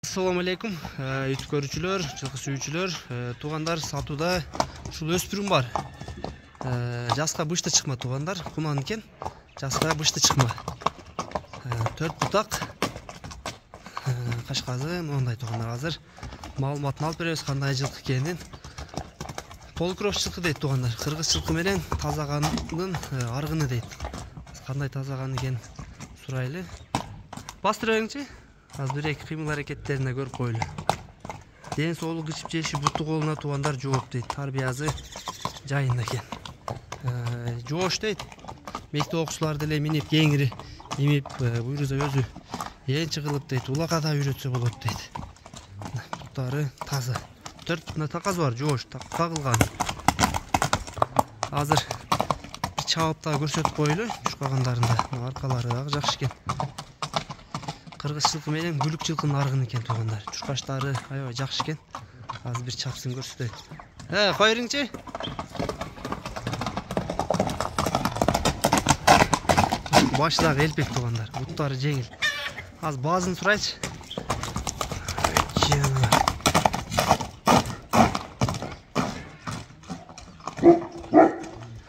Assalamu alaikum. YouTube görүүчүлөр, жылкы сүйүүчүлөр, туугандар сатууда ушул өспүрүм бар. Жаска бышты чыкма туугандар, куман экен. Жаска бышты чыкма. 4 бутак. Кашказы, мондай туугандар азыр маалыматын алып беребиз кандай жылкы экенин. Полукрош жылкы дейт туугандар. Кыргыз жылкы менен тазагандын аргыны дейт. Кандай тазаган экенин сурайлы. Бастырыңчы. Азыр эки кыймыл аракеттерине көрүп койлу. Ден соолук ичип жеши бутту колуна туугандар жооп дейт. Тарбиясы жайында экен. Жоош дейт. Мектеп окуучулар деле минип кеңири имип буйруза өзү энчи кылып дейт. Улакка да үйрөтсө болот дейт. Буттары таза. 4 такасы бар, жоош тагылган. Азыр чабып да көрсөтүп койлу. Чуркагандарында аркалары дагы жакшы экен. Кыргыз жылкы менен гүлүк жылкынын аргыны экен туугандар. Чуркаштары аябай жакшы экен. Азыр бир чапсын көрсөтөйт. Кой бериңчи. Башы дагы элпек туугандар. Буттары жеңил. Азыр баазын сурайчы.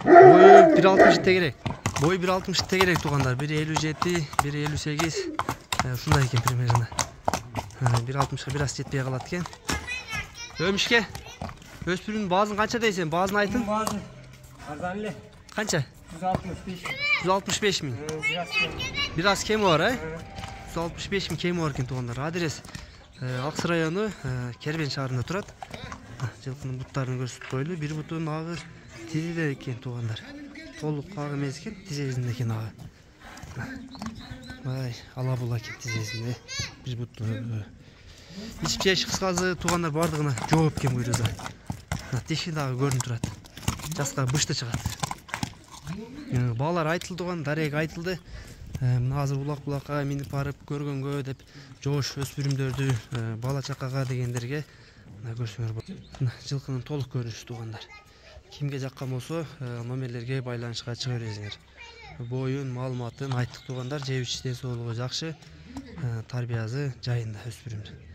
Бою 1.60 тегерек. Бой 1.60 тегерек туугандар. 1.57, 1.58. Ушундай экен примерно. 1.60га бир аз жетпей калат экен. Өмүшке. Өспүрүмдүн баазын канча дейсен? Баазын айтын. Баазы арзан эле. Канча? 165. 165 миң. Бир аз кеми бар, 165 миң кеми бар экен туугандар. Адрес Аксы району Кербен шаарында турат. Жылкынын буттарын көрсөтүп койлу. Бир бутун агы тизеде экен туугандар. Толук агы эмес экен, тизесинде экен агы. Ай, ала була экен тизесинде. Бир буту. Ичип жеш кыскасы туугандар бардыгына жооп экен буйруза. Тиши дагы көрүнүп турат. Жаска бышты чыгат. Баалар айтылды тууган, дарек айтылды. Мына азыр улак-булакка минип барып көргөнгө деп жоош өспүрүмдөрдү бала чакага дегендерге мына көрсөңөр болот. Жылкынын толук көрүнүшү туугандар. Кимге жаккан болсо номерлерге байланышка чыга бересиңер. Боюн, маалыматын айттык туугандар, жеп ичтен соолугу жакшы, тарбиясы жайында өспүрүмдүн.